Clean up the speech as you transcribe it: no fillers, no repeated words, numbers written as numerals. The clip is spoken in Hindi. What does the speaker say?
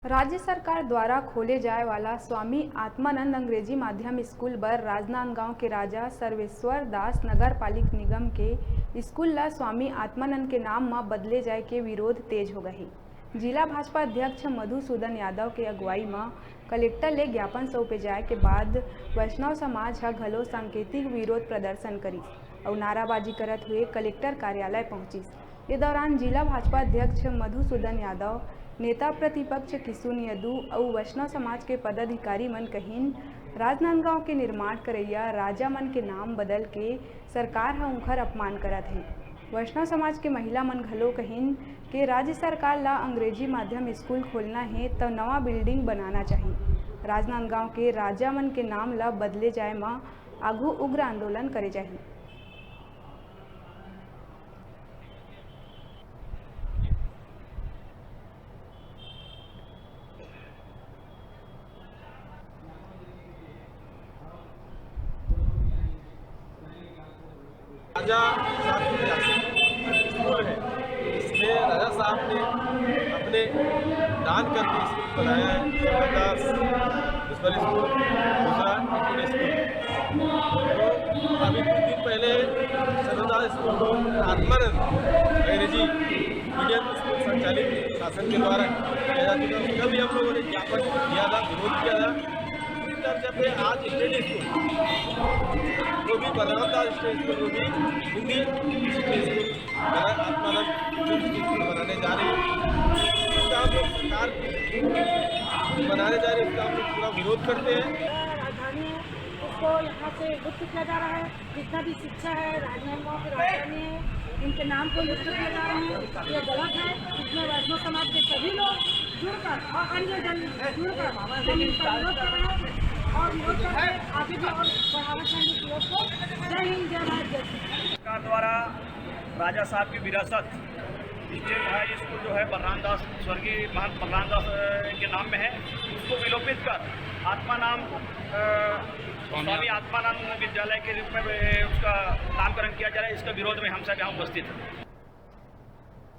राज्य सरकार द्वारा खोले जाए वाला स्वामी आत्मानंद अंग्रेजी माध्यम स्कूल बर राजनांदगांव के राजा सर्वेश्वर दास नगर पालिक निगम के स्कूल ला स्वामी आत्मानंद के नाम में बदले जाए के विरोध तेज हो गए। जिला भाजपा अध्यक्ष मधुसूदन यादव के अगुवाई में कलेक्टर ले ज्ञापन सौंपे जाए के बाद वैष्णव समाज ह घलो सांकेतिक विरोध प्रदर्शन करिस और नाराबाजी करत हुए कलेक्टर कार्यालय पहुंचिस। इस दौरान जिला भाजपा अध्यक्ष मधुसूदन यादव, नेता प्रतिपक्ष किशुन यदू और वैष्णव समाज के पदाधिकारी मन कहिन राजनांदगांव के निर्माण करैया राजा मन के नाम बदल के सरकार ह उनकर अपमान करत है। वैष्णव समाज के महिला मन घलो कहिन कि राज्य सरकार ला अंग्रेजी माध्यम स्कूल खोलना है तो नवा बिल्डिंग बनाना चाहिए। राजनांदगांव के राजा मन के नाम ला बदले जाए में आगू उग्र आंदोलन करे चाहिए। राजा साहब स्कूल है, इसमें राजा साहब ने अपने दान करके स्कूल बनाया है। सरदास म्यूनसिपल स्कूल, दूसरा इंटरनेशनल स्कूल। तो अभी कुछ दिन पहले सरदास स्कूल को आत्मानंद अंग्रेजी मीडियम स्कूल संचालित शासन के द्वारा किया जा चुका है। उसका भी हम लोगों ने ज्ञापन दिया था, विरोध किया था। जब आज स्टेट स्कूल जो भी बलरामदास स्टेट स्कूल को भी हिंदी स्कूल आत्मानंद स्कूल बनाने जा रहे हैं, इसका हम लोग सरकार बनाने जा रहे हैं, इसका हम लोग पूरा विरोध करते हैं। राजधानी है, उसको यहाँ से लुप्त किया जा रहा है। जितना भी शिक्षा है राजनांदगांव की राजधानी है, इनके नाम को लुप्त किया जा रहा है। ये गलत है। इसमें वैष्णव समाज के सभी लोग जुड़कर और अन्य जन जुड़कर हम इनका विरोध कर रहे हैं और विरोध करके आगे भी और बढ़ावा देंगे विरोध को। जय हिंद, जय भारत, जय श्री। सरकार द्वारा राजा साहब की विरासत स्टेट हाई स्कूल जो है बलरामदास, स्वर्गीय महंत बलरामदास के नाम में है, उसको विलोपित कर स्वामी आत्मानंद विद्यालय के रूप में उसका नामकरण किया जा रहा है। इसका विरोध में हम सब यहाँ उपस्थित हैं।